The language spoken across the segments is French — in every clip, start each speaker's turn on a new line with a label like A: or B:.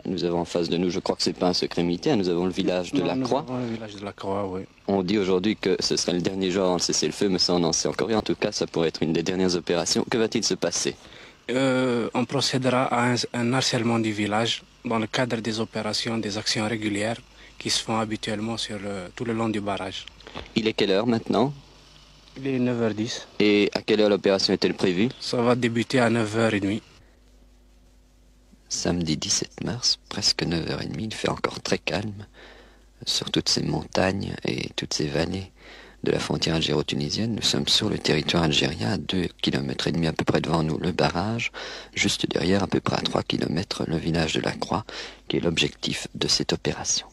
A: nous avons en face de nous, je crois que c'est pas un secret militaire, nous avons le village de la Croix.
B: Le village de la Croix, oui.
A: On dit aujourd'hui que ce serait le dernier jour avant de cesser le feu, mais ça on n'en sait encore rien. En tout cas, ça pourrait être une des dernières opérations. Que va-t-il se passer?
B: On procédera à un harcèlement du village dans le cadre des opérations, des actions régulières qui se font habituellement sur tout le long du barrage.
A: Il est quelle heure maintenant?
B: Il est 9h10.
A: Et à quelle heure l'opération est-elle prévue?
B: Ça va débuter à 9h30.
A: Samedi 17 mars, presque 9h30, il fait encore très calme sur toutes ces montagnes et toutes ces vallées de la frontière algéro-tunisienne. Nous sommes sur le territoire algérien, à 2,5 km à peu près devant nous le barrage, juste derrière, à peu près à 3 km, le village de la Croix, qui est l'objectif de cette opération.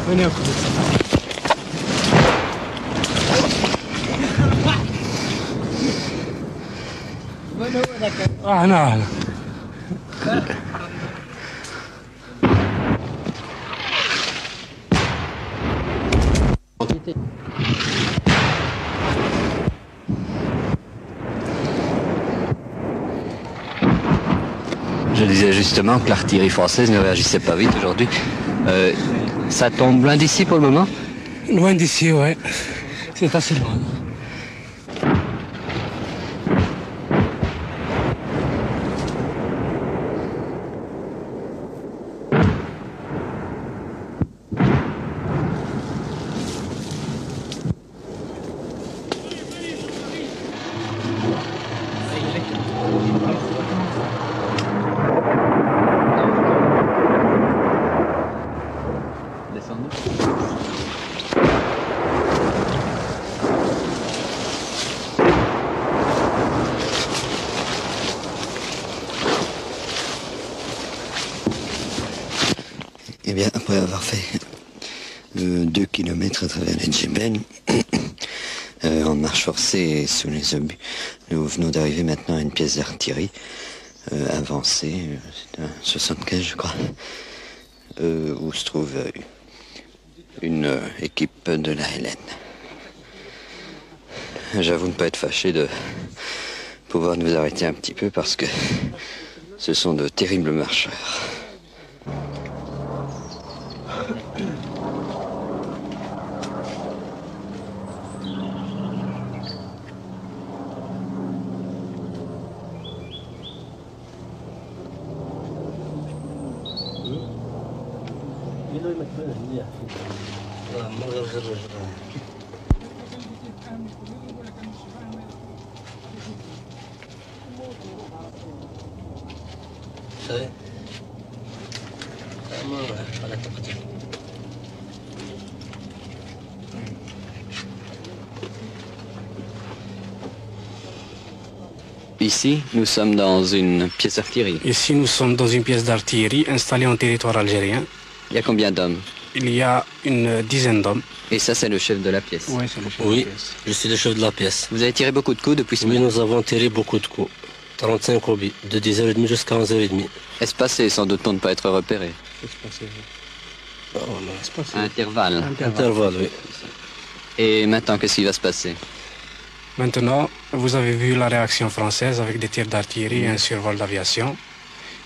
B: Venez, un coup de ça. Ah non, non.
A: Je disais justement que l'artillerie française ne réagissait pas vite aujourd'hui. Ça tombe loin d'ici pour le moment?
B: Loin d'ici, ouais. C'est assez loin.
A: Eh bien, après avoir fait 2 km à travers les Djebel, en marche forcée et sous les obus, nous venons d'arriver maintenant à une pièce d'artillerie avancée, c'est un 75 je crois, où se trouve une équipe de la LN. J'avoue ne pas être fâché de pouvoir nous arrêter un petit peu parce que ce sont de terribles marcheurs. Ici, nous sommes dans une pièce d'artillerie.
B: Ici, nous sommes dans une pièce d'artillerie installée en territoire algérien.
A: Il y a combien d'hommes?
B: Il y a une dizaine d'hommes.
A: Et ça, c'est le chef de la pièce?
B: Oui, c'est le chef
C: Oui,
B: de la pièce.
C: je suis le chef de la pièce.
A: Vous avez tiré beaucoup de coups depuis ce
C: Oui,
A: matin?
C: nous avons tiré beaucoup de coups. 35 obus, de 10h30 jusqu'à 11h30.
A: Espacé, sans doute pour ne pas être repéré. Intervalle.
C: Intervalle, oui.
A: Et maintenant, qu'est-ce qui va se passer?
B: Maintenant, vous avez vu la réaction française avec des tirs d'artillerie et un survol d'aviation.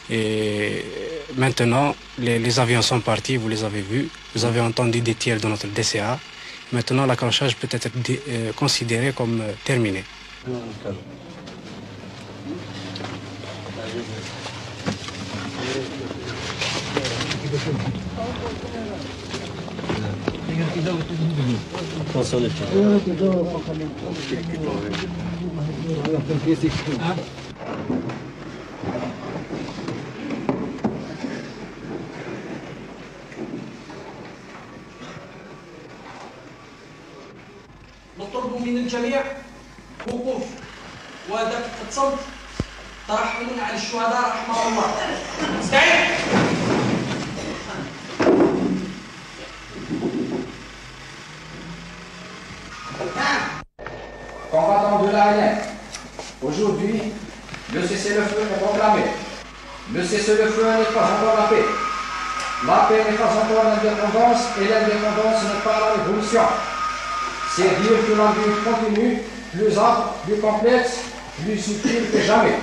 B: Et maintenant, les avions sont partis, vous les avez vus. Vous avez entendu des tirs de notre DCA. Maintenant, l'accrochage peut être considéré comme terminé.
C: Attention les filles.
D: نطلب من الجميع وقوف واداء الصمت ترحم على الشهداء رحمه الله. استعد.
E: Combattants de l'ANF, aujourd'hui, le cessez-le-feu est proclamé. Le cessez-le-feu n'est pas encore la paix. La paix n'est pas encore l'indépendance et l'indépendance n'est pas la révolution. C'est dire que la lutte continue, plus âpre, plus complexe, plus subtile que jamais.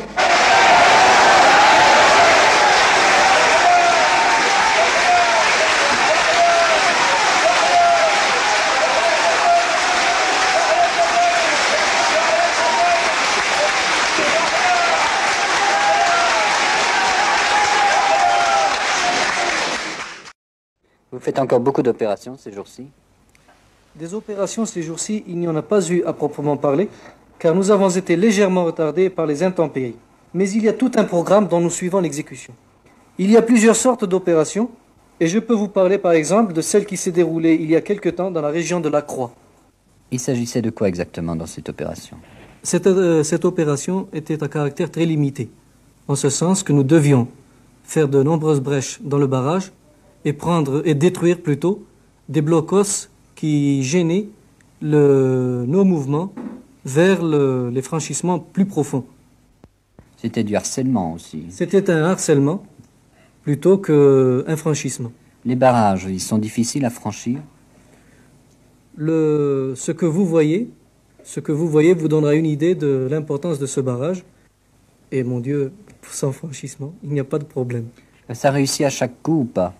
F: Vous faites encore beaucoup d'opérations ces jours-ci?
G: Des opérations ces jours-ci, il n'y en a pas eu à proprement parler, car nous avons été légèrement retardés par les intempéries. Mais il y a tout un programme dont nous suivons l'exécution. Il y a plusieurs sortes d'opérations, et je peux vous parler par exemple de celle qui s'est déroulée il y a quelque temps dans la région de la Croix.
F: Il s'agissait de quoi exactement dans cette opération?
G: Cette opération était à caractère très limité, en ce sens que nous devions faire de nombreuses brèches dans le barrage et détruire plutôt des blocos qui gênaient nos mouvements vers les franchissements plus profonds.
F: C'était du harcèlement aussi.
G: C'était un harcèlement plutôt qu'un franchissement.
F: Les barrages, ils sont difficiles à franchir?
G: Ce que vous voyez vous donnera une idée de l'importance de ce barrage. Et mon Dieu, sans franchissement, il n'y a pas de problème.
F: Ça réussit à chaque coup ou pas?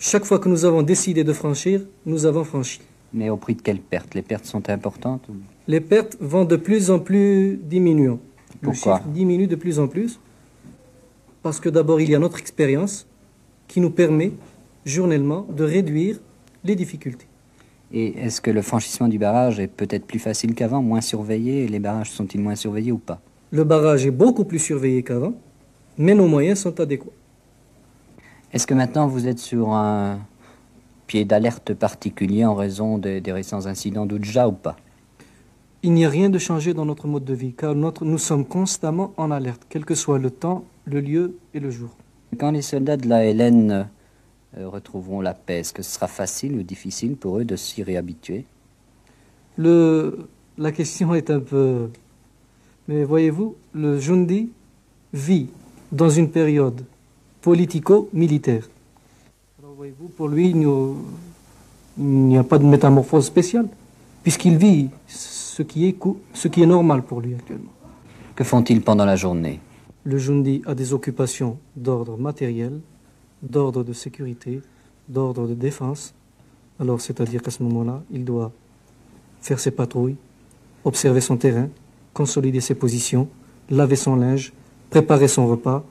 G: Chaque fois que nous avons décidé de franchir, nous avons franchi.
F: Mais au prix de quelles pertes? Les pertes sont importantes ou...
G: Les pertes vont de plus en plus diminuant.
F: Pourquoi?
G: Le chiffre diminue de plus en plus. Parce que d'abord, il y a notre expérience qui nous permet journellement de réduire les difficultés.
F: Et est-ce que le franchissement du barrage est peut-être plus facile qu'avant, moins surveillé? Et les barrages sont-ils moins surveillés ou pas?
G: Le barrage est beaucoup plus surveillé qu'avant, mais nos moyens sont adéquats.
F: Est-ce que maintenant vous êtes sur un pied d'alerte particulier en raison des récents incidents d'Oujda ou pas?
G: Il n'y a rien de changé dans notre mode de vie, car nous sommes constamment en alerte, quel que soit le temps, le lieu et le jour.
F: Quand les soldats de la LN retrouveront la paix, est-ce que ce sera facile ou difficile pour eux de s'y réhabituer?
G: La question est un peu... Mais voyez-vous, le Jundi vit dans une période politico-militaire. Alors voyez-vous, pour lui, il n'y a pas de métamorphose spéciale, puisqu'il vit ce qui est normal pour lui actuellement.
F: Que font-ils pendant la journée?
G: Le Jundi a des occupations d'ordre matériel, d'ordre de sécurité, d'ordre de défense. Alors, c'est-à-dire qu'à ce moment-là, il doit faire ses patrouilles, observer son terrain, consolider ses positions, laver son linge, préparer son repas,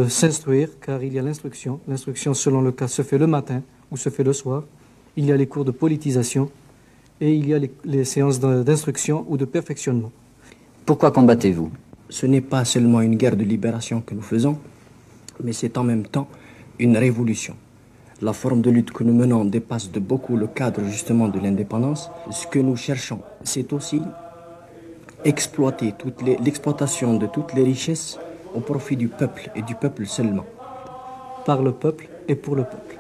G: s'instruire, car il y a l'instruction. L'instruction, selon le cas, se fait le matin ou se fait le soir. Il y a les cours de politisation et il y a les séances d'instruction ou de perfectionnement.
F: Pourquoi combattez-vous?
H: Ce n'est pas seulement une guerre de libération que nous faisons, mais c'est en même temps une révolution. La forme de lutte que nous menons dépasse de beaucoup le cadre justement de l'indépendance. Ce que nous cherchons, c'est aussi exploiter l'exploitation de toutes les richesses au profit du peuple et du peuple seulement.
G: Par le peuple et pour le peuple.